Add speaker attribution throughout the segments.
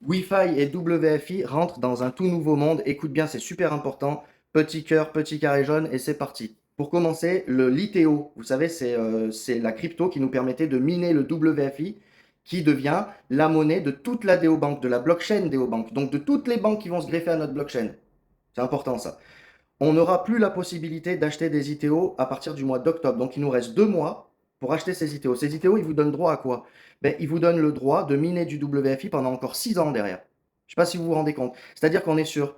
Speaker 1: Wi-Fi et WFI rentrent dans un tout nouveau monde. Écoute bien, c'est super important. Petit cœur, petit carré jaune et c'est parti. Pour commencer, le l'ITO, vous savez, c'est la crypto qui nous permettait de miner le WFI qui devient la monnaie de toute la DeoBank, de la blockchain DeoBank, donc de toutes les banques qui vont se greffer à notre blockchain. C'est important ça. On n'aura plus la possibilité d'acheter des ITO à partir du mois d'octobre. Donc il nous reste 2 mois pour acheter ces ITO. Ces ITO, ils vous donnent droit à quoi? Ben, ils vous donnent le droit de miner du WFI pendant encore 6 ans derrière. Je ne sais pas si vous vous rendez compte. C'est-à-dire qu'on est sur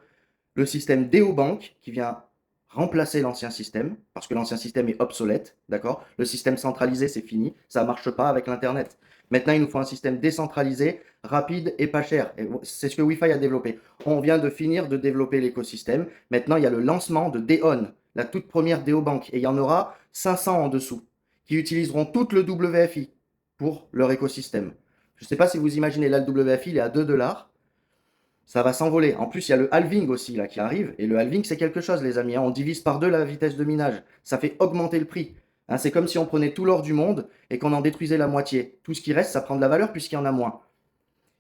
Speaker 1: le système DeoBank qui vient remplacer l'ancien système, parce que l'ancien système est obsolète, d'accord? Le système centralisé, c'est fini, ça ne marche pas avec l'Internet. Maintenant, il nous faut un système décentralisé, rapide et pas cher. C'est ce que Wi-Fi a développé. On vient de finir de développer l'écosystème. Maintenant, il y a le lancement de Deon, la toute première DeoBank, et il y en aura 500 en dessous, qui utiliseront tout le WFI pour leur écosystème. Je ne sais pas si vous imaginez, là, le WFI, il est à 2 dollars. Ça va s'envoler. En plus, il y a le halving aussi là qui arrive. Et le halving, c'est quelque chose, les amis, hein. On divise par deux la vitesse de minage. Ça fait augmenter le prix. Hein, c'est comme si on prenait tout l'or du monde et qu'on en détruisait la moitié. Tout ce qui reste, ça prend de la valeur puisqu'il y en a moins.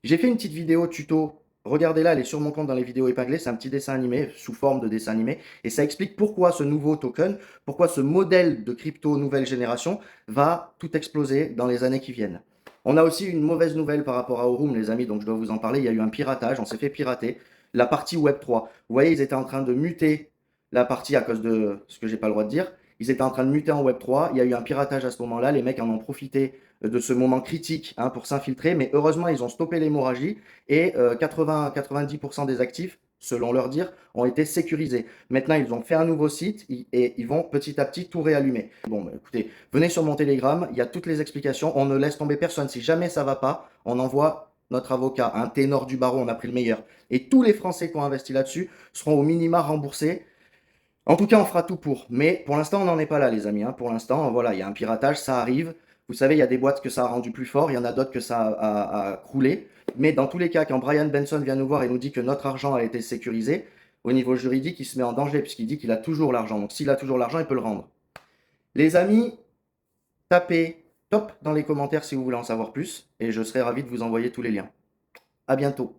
Speaker 1: J'ai fait une petite vidéo tuto. Regardez-la, elle est sur mon compte dans les vidéos épinglées. C'est un petit dessin animé, sous forme de dessin animé. Et ça explique pourquoi ce nouveau token, pourquoi ce modèle de crypto nouvelle génération va tout exploser dans les années qui viennent. On a aussi une mauvaise nouvelle par rapport à Aurum, les amis, donc je dois vous en parler. Il y a eu un piratage, on s'est fait pirater. La partie Web3. Vous voyez, ils étaient en train de muter la partie à cause de ce que j'ai pas le droit de dire. Ils étaient en train de muter en Web3. Il y a eu un piratage à ce moment-là. Les mecs en ont profité de ce moment critique, hein, pour s'infiltrer. Mais heureusement, ils ont stoppé l'hémorragie et 80-90% des actifs, selon leur dire, ont été sécurisés. Maintenant, ils ont fait un nouveau site et ils vont petit à petit tout réallumer. Bon, bah, écoutez, venez sur mon Telegram, il y a toutes les explications. On ne laisse tomber personne. Si jamais ça va pas, on envoie notre avocat, un ténor du barreau, on a pris le meilleur. Et tous les Français qui ont investi là-dessus seront au minima remboursés. En tout cas, on fera tout pour. Mais pour l'instant, on n'en est pas là, les amis, hein. Pour l'instant, voilà, il y a un piratage, ça arrive. Vous savez, il y a des boîtes que ça a rendu plus fort, il y en a d'autres que ça a croulé. Mais dans tous les cas, quand Brian Benson vient nous voir et nous dit que notre argent a été sécurisé, au niveau juridique, il se met en danger puisqu'il dit qu'il a toujours l'argent. Donc s'il a toujours l'argent, il peut le rendre. Les amis, tapez top dans les commentaires si vous voulez en savoir plus et je serai ravi de vous envoyer tous les liens. À bientôt.